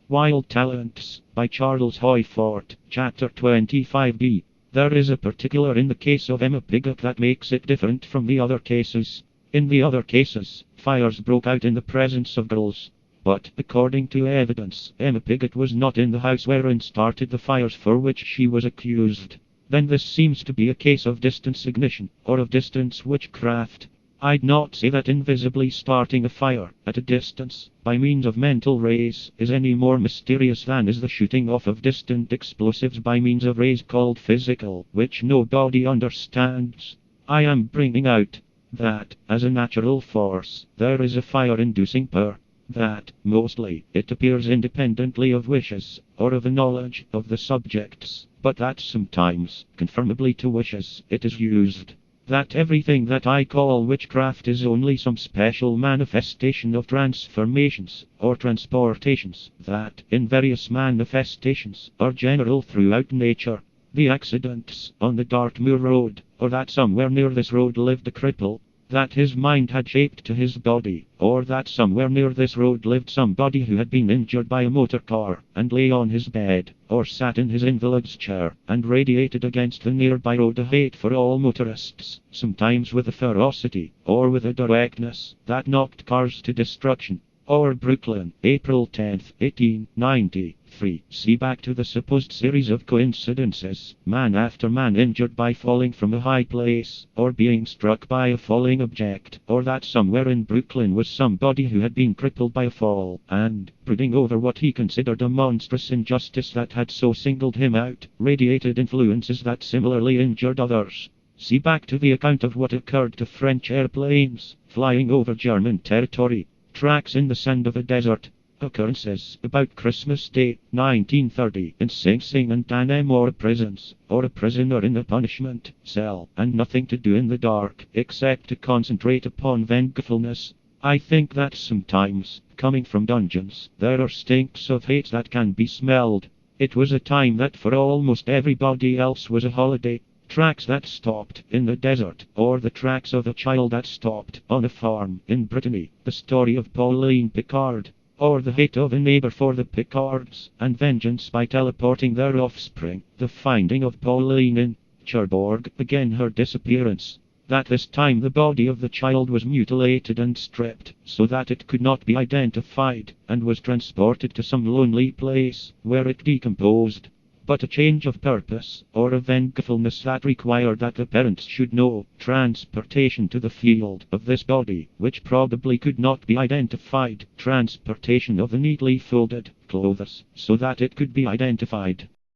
Wild Talents, by Charles Hoyfort, Chapter 25b. There is a particular in the case of Emma Piggott that makes it different from the other cases. In the other cases, fires broke out in the presence of girls. But, according to evidence, Emma Piggott was not in the house wherein started the fires for which she was accused. Then this seems to be a case of distance ignition, or of distance witchcraft. I'd not say that invisibly starting a fire, at a distance, by means of mental rays, is any more mysterious than is the shooting off of distant explosives by means of rays called physical, which nobody understands. I am bringing out that, as a natural force, there is a fire-inducing power. That, mostly, it appears independently of wishes, or of a knowledge of the subjects, but that sometimes, conformably to wishes, it is used. That everything that I call witchcraft is only some special manifestation of transformations, or transportations, that, in various manifestations, are general throughout nature. The accidents on the Dartmoor Road, or that somewhere near this road lived a cripple, that his mind had shaped to his body, or that somewhere near this road lived somebody who had been injured by a motor car, and lay on his bed, or sat in his invalid's chair, and radiated against the nearby road a hate for all motorists, sometimes with a ferocity, or with a directness, that knocked cars to destruction. Or Brooklyn, April 10, 1893. See back to the supposed series of coincidences, man after man injured by falling from a high place, or being struck by a falling object, or that somewhere in Brooklyn was somebody who had been crippled by a fall, and, brooding over what he considered a monstrous injustice that had so singled him out, radiated influences that similarly injured others. See back to the account of what occurred to French airplanes, flying over German territory. Tracks in the sand of a desert. Occurrences about Christmas Day, 1930, in Sing Sing and Dannemora prisons, or a prisoner in a punishment cell, and nothing to do in the dark, except to concentrate upon vengefulness. I think that sometimes, coming from dungeons, there are stinks of hate that can be smelled. It was a time that for almost everybody else was a holiday. Tracks that stopped in the desert, or the tracks of a child that stopped on a farm in Brittany, the story of Pauline Picard, or the hate of a neighbor for the Picards, and vengeance by teleporting their offspring, the finding of Pauline in Cherbourg, again her disappearance. That this time the body of the child was mutilated and stripped, so that it could not be identified, and was transported to some lonely place, where it decomposed. But a change of purpose, or a vengefulness that required that the parents should know, transportation to the field of this body, which probably could not be identified, transportation of the neatly folded clothes, so that it could be identified.